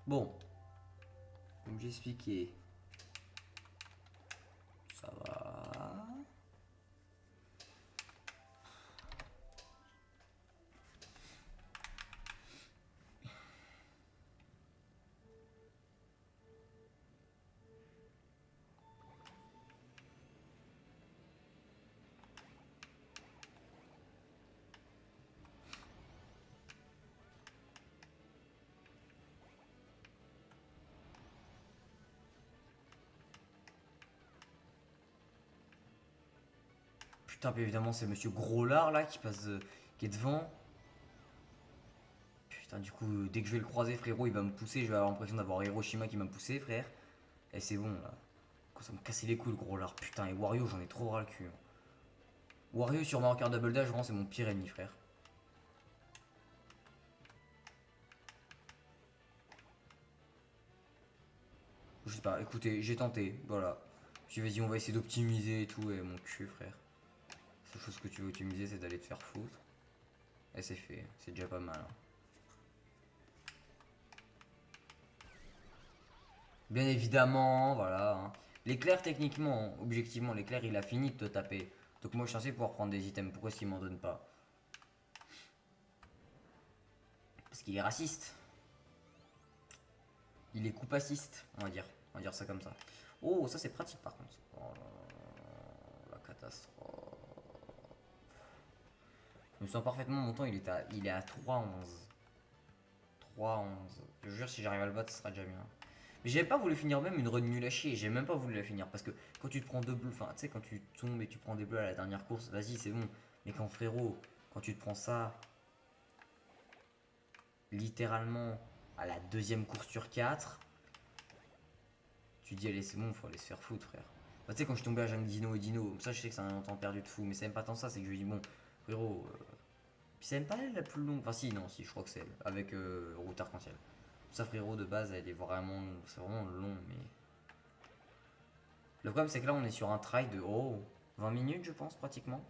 Bon, comme j'ai expliqué, ça va. Putain, puis évidemment, c'est Monsieur Groslard là qui passe, qui est devant. Putain, du coup, dès que je vais le croiser, frérot, il va me pousser. Je vais avoir l'impression d'avoir Hiroshima qui m'a poussé, frère. Et c'est bon là. Ça me cassait les couilles le gros lard. Putain, et Wario, j'en ai trop ras le cul. Wario sur Mario Kart Double Dash, vraiment, c'est mon pire ennemi, frère. Je sais pas, écoutez, j'ai tenté, voilà. Je vas-y, on va essayer d'optimiser et tout, et mon cul, frère. La seule chose que tu veux optimiser, c'est d'aller te faire foutre. Et c'est fait, c'est déjà pas mal. Hein. Bien évidemment, voilà. Hein. L'éclair, techniquement, objectivement, l'éclair, il a fini de te taper. Donc moi, je suis censé pouvoir prendre des items. Pourquoi est-ce qu'il m'en donne pas? Parce qu'il est raciste. Il est coupaciste, on va dire. On va dire ça comme ça. Oh, ça c'est pratique par contre. Oh là là, la catastrophe. Je me sens parfaitement, mon temps il est à 3-11. 3-11. Je jure, si j'arrive à le battre, ce sera déjà bien. Mais j'avais pas voulu finir même une run nulle à chier. J'ai même pas voulu la finir. Parce que quand tu te prends deux bleus, enfin, tu sais, quand tu tombes et tu prends des bleus à la dernière course, vas-y, c'est bon. Mais quand frérot, quand tu te prends ça, littéralement, à la deuxième course sur 4, tu dis, allez, c'est bon, faut aller se faire foutre, frère. Bah, tu sais, quand je suis tombé à Jean Dino et Dino, ça, je sais que c'est un temps perdu de fou. Mais c'est même pas tant ça, c'est que je lui dis, bon, frérot. Puis c'est même pas elle la plus longue. Enfin, si, non, si, je crois que c'est elle. Avec route arc-en-ciel. Ça, frérot, de base, elle est vraiment. C'est vraiment long, mais. Le problème, c'est que là, on est sur un trail de. Oh, 20 minutes, je pense, pratiquement.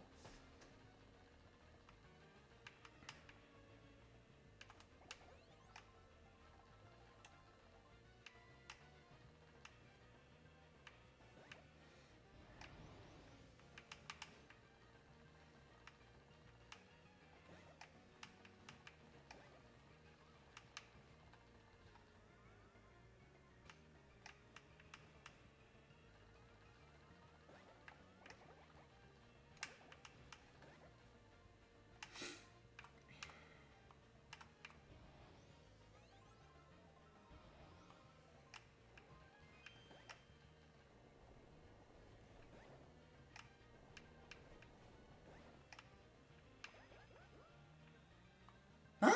Hein?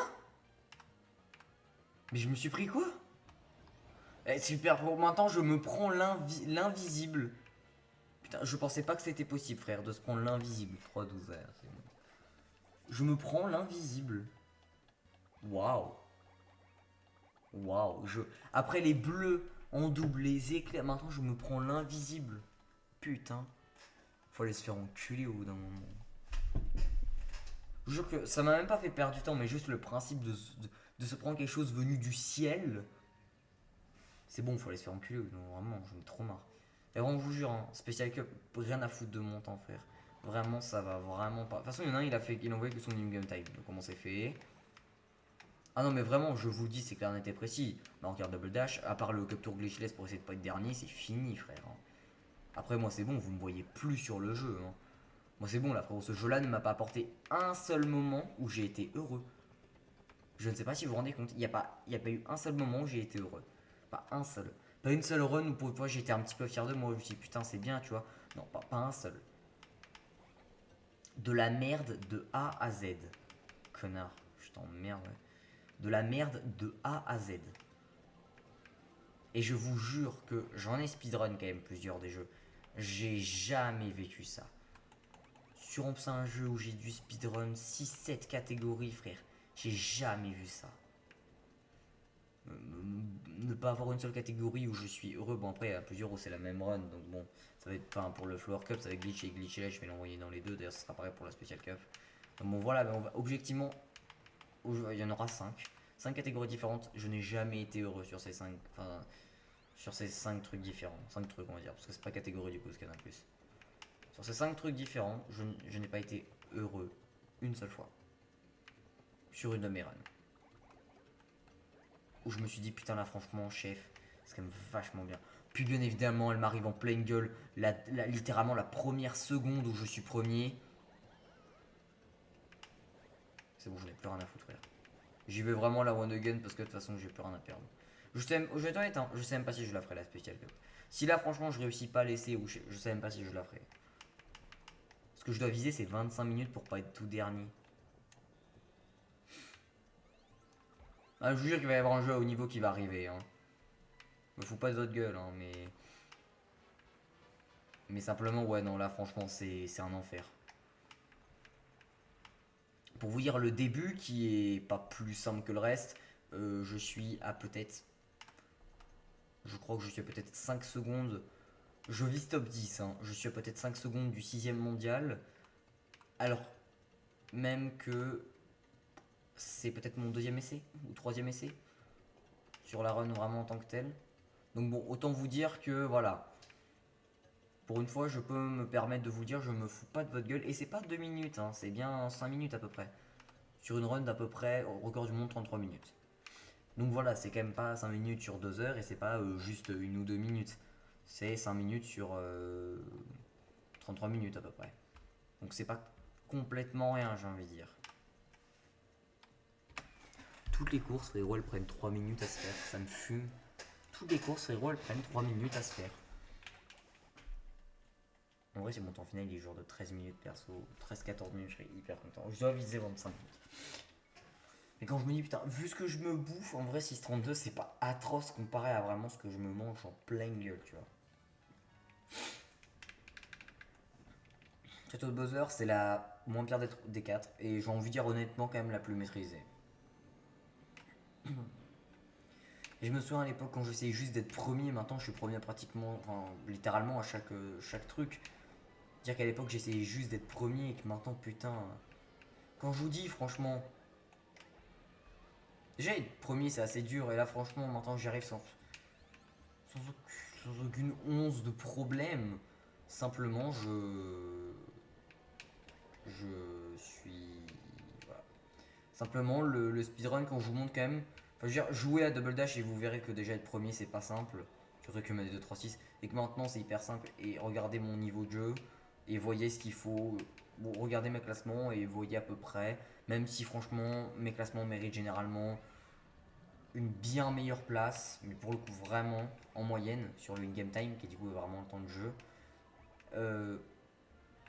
Mais je me suis pris quoi? Eh, super, pour maintenant, je me prends l'invisible. Putain, je pensais pas que c'était possible, frère, de se prendre l'invisible. 3-12, ouais, c'est bon. Je me prends l'invisible. Waouh. Waouh. Après les bleus en double, les éclairs, maintenant, je me prends l'invisible. Putain. Faut aller se faire enculer au bout d'un moment. Je jure que ça m'a même pas fait perdre du temps, mais juste le principe de se prendre quelque chose venu du ciel. C'est bon, faut aller se faire enculer. Non, vraiment, j'en ai trop marre. Et vraiment, je vous jure, hein, Special Cup, rien à foutre de mon temps, frère. Vraiment, ça va vraiment pas. De toute façon, il y en a un, il a envoyé que son in-game time. Donc, comment c'est fait? Ah non, mais vraiment, je vous le dis, c'est clair, net et précis. Mario Kart Double Dash, à part le Cup Tour Glitchless pour essayer de pas être dernier, c'est fini, frère. Hein. Après, moi, c'est bon, vous me voyez plus sur le jeu. Hein. Moi, c'est bon, là, frérot, ce jeu-là ne m'a pas apporté un seul moment où j'ai été heureux. Je ne sais pas si vous vous rendez compte, il y a pas eu un seul moment où j'ai été heureux. Pas un seul. Pas une seule run où pour une fois j'étais un petit peu fier de moi. Je me suis dit putain, c'est bien, tu vois. Non, pas un seul. De la merde de A à Z. Connard, je t'emmerde. Ouais. De la merde de A à Z. Et je vous jure que j'en ai speedrun quand même plusieurs des jeux. J'ai jamais vécu ça. Sur c'est un jeu où j'ai dû speedrun 6-7 catégories, frère. J'ai jamais vu ça. Ne pas avoir une seule catégorie où je suis heureux. Bon, après, il y a plusieurs où c'est la même run. Donc, bon, ça va être. Enfin, pour le Flower Cup, ça va être glitch et glitch là. Je vais l'envoyer dans les deux. D'ailleurs, ça sera pareil pour la Special Cup. Donc, bon, voilà. Mais on va, objectivement, il y en aura 5. 5 catégories différentes. Je n'ai jamais été heureux sur ces 5. Enfin, sur ces 5 trucs différents. 5 trucs, on va dire. Parce que c'est pas catégorie du coup, ce qu'il y en a plus. Sur ces 5 trucs différents, je n'ai pas été heureux une seule fois. Sur une de mes runs. Où je me suis dit, putain, là, franchement, chef, c'est quand même vachement bien. Puis, bien évidemment, elle m'arrive en pleine gueule. Littéralement, la première seconde où je suis premier. C'est bon, je n'ai plus rien à foutre, frère. J'y vais vraiment la one again parce que de toute façon, j'ai plus rien à perdre. Je sais, je sais même pas si je la ferai la spéciale cup. Si là, franchement, je réussis pas à laisser, ou je sais même pas si je la ferai. Ce que je dois viser, c'est 25 minutes pour pas être tout dernier. Ah, je vous jure qu'il va y avoir un jeu à haut niveau qui va arriver. Hein. Me fous pas de votre gueule, hein, mais. Mais simplement, ouais, non, là, franchement, c'est un enfer. Pour vous dire le début, qui est pas plus simple que le reste, je suis à peut-être. Je crois que je suis à peut-être 5 secondes. Je vise top 10, hein. Je suis à peut-être 5 secondes du 6ème mondial. Alors, même que c'est peut-être mon 2ème essai ou 3ème essai sur la run vraiment en tant que tel. Donc bon, autant vous dire que voilà. Pour une fois, je peux me permettre de vous dire, je me fous pas de votre gueule. Et c'est pas 2 minutes, hein, c'est bien 5 minutes à peu près. Sur une run d'à peu près, au record du monde, 33 minutes. Donc voilà, c'est quand même pas 5 minutes sur 2 heures et c'est pas juste 1 ou 2 minutes. C'est 5 minutes sur 33 minutes à peu près. Donc c'est pas complètement rien, j'ai envie de dire. Toutes les courses, frérot, elles prennent 3 minutes à se faire, ça me fume. Toutes les courses, frérot, elles prennent 3 minutes à se faire. En vrai, c'est mon temps final, il est genre de 13 minutes perso. 13-14 minutes, je serais hyper content. Je dois viser 25 minutes. Mais quand je me dis, putain, vu ce que je me bouffe, en vrai, 6,32, c'est pas atroce comparé à vraiment ce que je me mange en pleine gueule, tu vois. Château de Bowser, c'est la moins pire des 4. Et j'ai envie de dire honnêtement, quand même la plus maîtrisée. Et je me souviens à l'époque quand j'essayais juste d'être premier, maintenant je suis premier pratiquement, enfin, littéralement à chaque truc. Dire qu'à l'époque j'essayais juste d'être premier et que maintenant, putain. Quand je vous dis, franchement. Déjà, être premier c'est assez dur et là, franchement, maintenant j'y arrive sans aucune once de problème. Simplement, je suis. Voilà. Simplement, le speedrun, quand je vous montre quand même. Enfin, je veux dire, jouer à Double Dash et vous verrez que déjà être premier, c'est pas simple. Surtout que des 2, 3, 6. Et que maintenant, c'est hyper simple. Et regardez mon niveau de jeu. Et voyez ce qu'il faut. Bon, regardez mes classements et voyez à peu près. Même si, franchement, mes classements méritent généralement une bien meilleure place. Mais pour le coup, vraiment, en moyenne, sur le in-game time, qui est du coup vraiment le temps de jeu. Euh,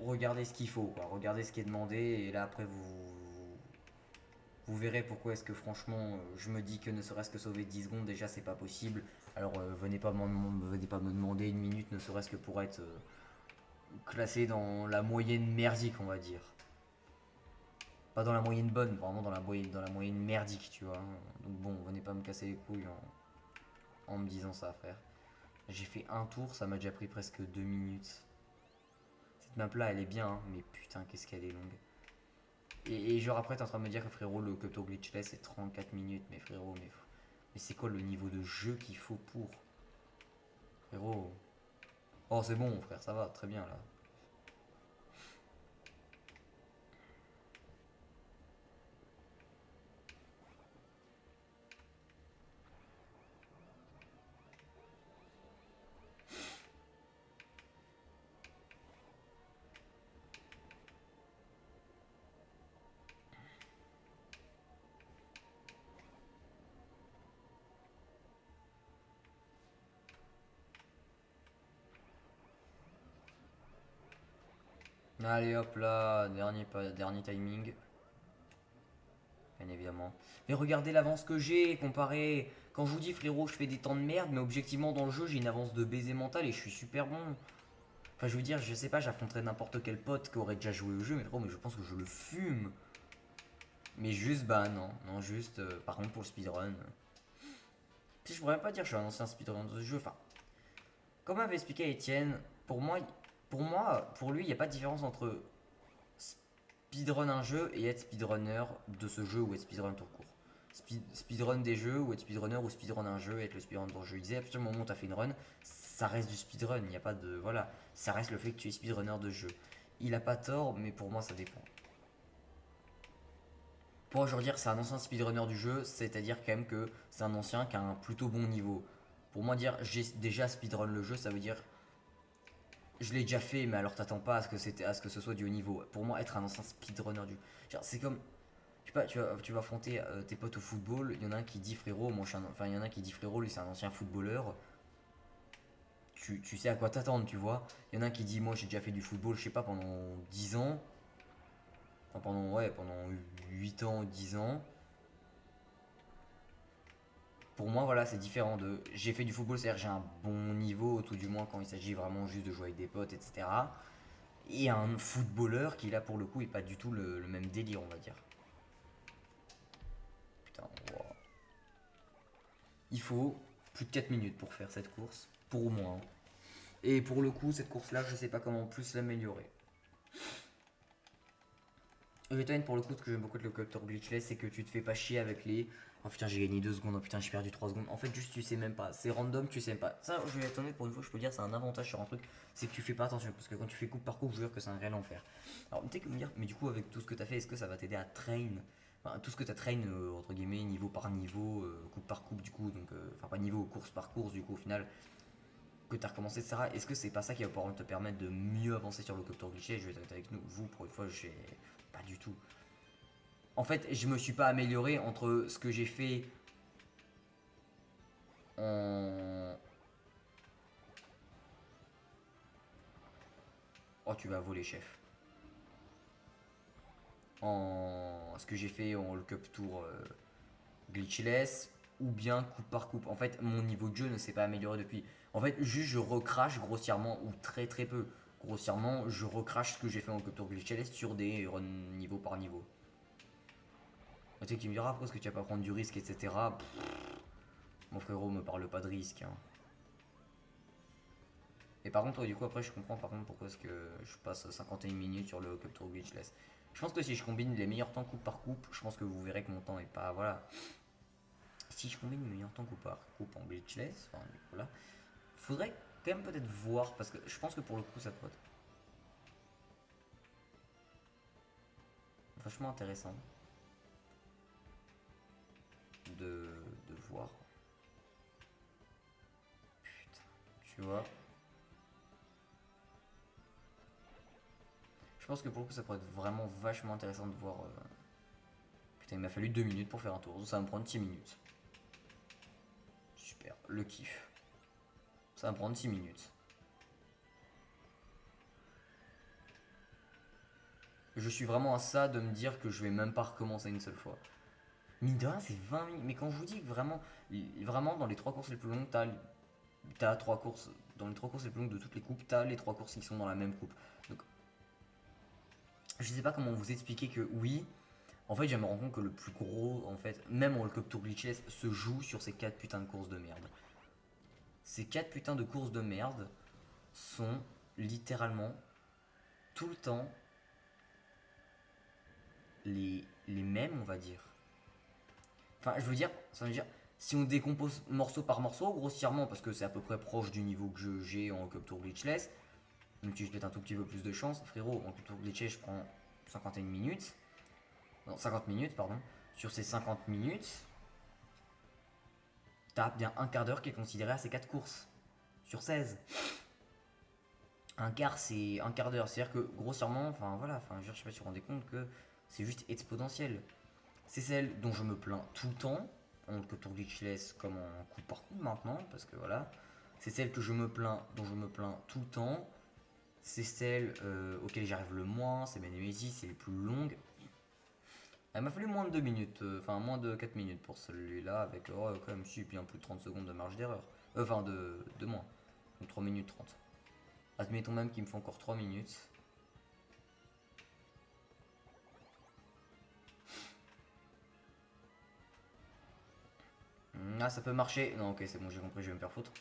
regardez ce qu'il faut, quoi. Regardez ce qui est demandé. Et là, après, vous verrez pourquoi est-ce que franchement je me dis que ne serait-ce que sauver 10 secondes déjà c'est pas possible. Alors venez pas me demander une minute ne serait-ce que pour être classé dans la moyenne merdique on va dire. Pas dans la moyenne bonne, vraiment dans la moyenne merdique tu vois. Donc bon, venez pas me casser les couilles en me disant ça frère. J'ai fait un tour, ça m'a déjà pris presque 2 minutes. Cette map là elle est bien, hein, mais putain qu'est-ce qu'elle est longue. Et genre après t'es en train de me dire que frérot le Cupto Glitchless c'est 34 minutes mais frérot mais c'est quoi le niveau de jeu qu'il faut pour frérot. Oh c'est bon frère ça va très bien là. Allez hop là, dernier timing. Bien évidemment. Mais regardez l'avance que j'ai comparé. Quand je vous dis frérot je fais des temps de merde mais objectivement dans le jeu j'ai une avance de baiser mental et je suis super bon. Enfin je veux dire je sais pas j'affronterais n'importe quel pote qui aurait déjà joué au jeu mais frérot mais je pense que je le fume. Mais juste bah non juste par contre pour le speedrun. Je pourrais même pas dire que je suis un ancien speedrun de ce jeu. Enfin comme avait expliqué Etienne, pour lui il n'y a pas de différence entre speedrun un jeu et être speedrunner de ce jeu ou être speedrunner tout court. speedrun des jeux, ou être speedrunner, ou speedrun un jeu, être le speedrunner d'un jeu. Il disait, à partir du moment où tu as fait une run, ça reste du speedrun. Il n'y a pas de. Voilà, ça reste le fait que tu es speedrunner de jeu. Il a pas tort, mais pour moi, ça dépend. Pour aujourd'hui dire c'est un ancien speedrunner du jeu, c'est-à-dire quand même que c'est un ancien qui a un plutôt bon niveau. Pour moi, dire j'ai déjà speedrun le jeu, ça veut dire je l'ai déjà fait, mais alors t'attends pas à ce que ce soit du haut niveau. Pour moi, être un ancien speedrunner du jeu, c'est comme je sais pas, tu vas affronter tes potes au football. Il y en a un qui dit frérot, moi je suis enfin il y en a un qui dit frérot, lui c'est un ancien footballeur. Tu sais à quoi t'attendre, tu vois. Il y en a un qui dit moi j'ai déjà fait du football, je sais pas, pendant 10 ans. Enfin, pendant 8 ans, 10 ans. Pour moi, voilà, c'est différent de. J'ai fait du football, c'est-à-dire j'ai un bon niveau, tout du moins quand il s'agit vraiment juste de jouer avec des potes, etc. Et un footballeur qui, là, pour le coup, est pas du tout le même délire, on va dire. Putain, wow. Il faut plus de 4 minutes pour faire cette course, pour au moins. Et pour le coup, cette course-là, je sais pas comment plus l'améliorer. J'étonne pour le coup, ce que j'aime beaucoup de l'Helicopter Glitchless, c'est que tu te fais pas chier avec les. Oh putain, j'ai gagné 2 secondes, oh putain, j'ai perdu 3 secondes. En fait, juste tu sais même pas. C'est random, tu sais même pas. Ça, je vais être honnête pour une fois, je peux dire, c'est un avantage sur un truc, c'est que tu fais pas attention. Parce que quand tu fais coupe par coupe, je veux dire que c'est un réel enfer. Alors, peut-être que me dire, mais du coup, avec tout ce que t'as fait, est-ce que ça va t'aider à train. Enfin, tout ce que t'as train, entre guillemets, niveau par niveau, coupe par coupe, du coup, donc, enfin, pas niveau, course par course, du coup, au final, que t'as recommencé, etc. Est-ce que c'est pas ça qui va pouvoir te permettre de mieux avancer sur l'Helicopter Glitchless? Je vais être avec nous, vous, pour une fois, j'ai pas du tout. En fait, je me suis pas amélioré entre ce que j'ai fait en. Oh, tu vas voler, chef. En. Ce que j'ai fait en World Cup Tour glitchless ou bien coupe par coupe. En fait, mon niveau de jeu ne s'est pas amélioré depuis. En fait, juste je recrache grossièrement ou très très peu. Grossièrement, je recrache ce que j'ai fait en World Cup Tour glitchless sur des runs niveau par niveau. Tu sais, qui me dira après, est-ce que tu vas pas prendre du risque, etc. Pff, mon frérot me parle pas de risque, hein. Et par contre, du coup, après, je comprends par contre pourquoi est-ce que je passe 51 minutes sur le Cup Tour Glitchless. Je pense que si je combine les meilleurs temps coupe par coupe, je pense que vous verrez que mon temps est pas. Voilà. Si je combine les meilleurs temps coupe par coupe en Glitchless, enfin, voilà, faudrait quand même peut-être voir, parce que je pense que pour le coup, ça peut être vachement intéressant de voir. Putain, tu vois. Je pense que pour le coup, ça pourrait être vraiment vachement intéressant de voir. Putain, il m'a fallu 2 minutes pour faire un tour, ça va me prendre 6 minutes. Super, le kiff. Ça va me prendre 6 minutes. Je suis vraiment à ça de me dire que je vais même pas recommencer une seule fois. Mine de rien, c'est 20 minutes. Mais quand je vous dis que vraiment, vraiment dans les 3 courses les plus longues, t'as 3 courses. Dans les 3 courses les plus longues de toutes les coupes, t'as les 3 courses qui sont dans la même coupe. Donc, je sais pas comment vous expliquer que oui. En fait, je me rends compte que le plus gros, en fait, même en World Cup Tour Glitchless, se joue sur ces 4 putains de courses de merde. Ces 4 putains de courses de merde sont littéralement tout le temps les mêmes, on va dire. Enfin, je veux dire, ça veut dire, si on décompose morceau par morceau, grossièrement, parce que c'est à peu près proche du niveau que j'ai en Cup Tour Glitchless, donc tu peut-être un tout petit peu plus de chance. Frérot, en Cup Tour Glitchless, je prends 51 minutes. Non, 50 minutes, pardon. Sur ces 50 minutes, t'as bien un quart d'heure qui est considéré à ces 4 courses. Sur 16. Un quart, c'est un quart d'heure. C'est-à-dire que, grossièrement, enfin voilà, enfin, je sais pas si vous vous rendez compte que c'est juste exponentiel. C'est celle dont je me plains tout le temps, en Tour Glitchless comme en coup par coup maintenant, parce que voilà. C'est celle que je me plains, dont je me plains tout le temps. C'est celle auquel j'arrive le moins, c'est mes Nemesis, c'est les plus longues. Il m'a fallu moins de 2 minutes, enfin moins de 4 minutes pour celui-là, avec quand même si, bien plus de 30 secondes de marge d'erreur. Enfin de moins, donc 3 minutes 30. Admettons même qu'il me faut encore 3 minutes. Ah, ça peut marcher. Non, ok, c'est bon, j'ai compris, je vais me faire foutre.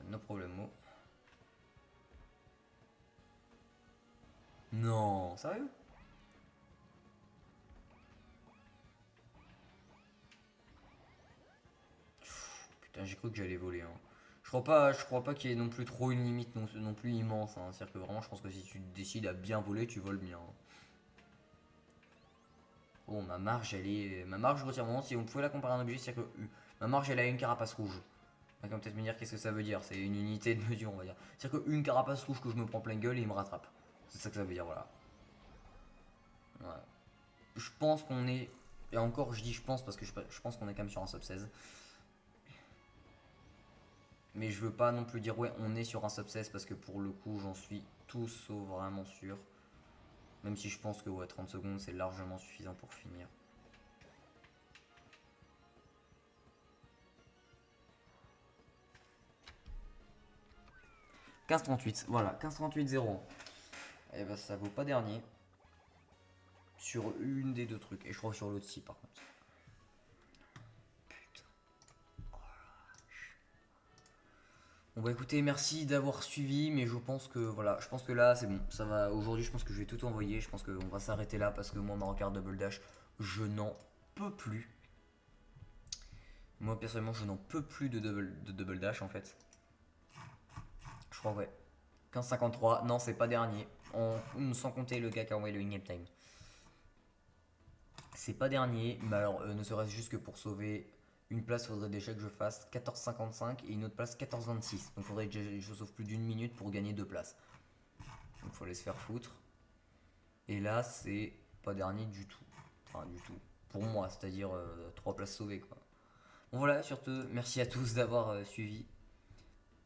No problemo. Non, sérieux? Putain, j'ai cru que j'allais voler. Hein. Je crois pas qu'il y ait non plus trop une limite non plus immense. Hein. C'est-à-dire que vraiment, je pense que si tu décides à bien voler, tu voles bien. Bon, ma marge, elle est. Ma marge grossièrement, si on pouvait la comparer à un objet, c'est-à-dire que ma marge, elle a une carapace rouge. On va peut-être me dire qu'est-ce que ça veut dire. C'est une unité de mesure, on va dire. C'est-à-dire qu'une carapace rouge que je me prends plein gueule et il me rattrape. C'est ça que ça veut dire, voilà. Ouais. Je pense qu'on est. Et encore, je dis je pense parce que je pense qu'on est quand même sur un sub 16. Mais je veux pas non plus dire ouais, on est sur un sub 16 parce que pour le coup, j'en suis tout sauf vraiment sûr. Même si je pense que ouais, 30 secondes c'est largement suffisant pour finir. 15-38, voilà, 15-38-0. Et bah ça vaut pas dernier. Sur une des deux trucs. Et je crois que sur l'autre si par contre. Putain. Bon bah écoutez, merci d'avoir suivi, mais je pense que voilà, je pense que là c'est bon, ça va. Aujourd'hui, je pense que je vais tout envoyer. Je pense qu'on va s'arrêter là parce que moi, Mario Kart Double Dash, je n'en peux plus. Moi personnellement, je n'en peux plus de double dash en fait. Je crois ouais. 15-53, non, c'est pas dernier. Sans compter le gars qui a envoyé le in-game time. C'est pas dernier, mais alors ne serait-ce juste que pour sauver une place, faudrait déjà que je fasse 14,55 et une autre place 14,26. Donc faudrait que je sauve plus d'une minute pour gagner deux places. Donc faut aller se faire foutre. Et là, c'est pas dernier du tout. Enfin, du tout. Pour moi, c'est-à-dire 3 places sauvées quoi. Bon voilà, surtout, merci à tous d'avoir suivi.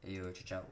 Et ciao ciao.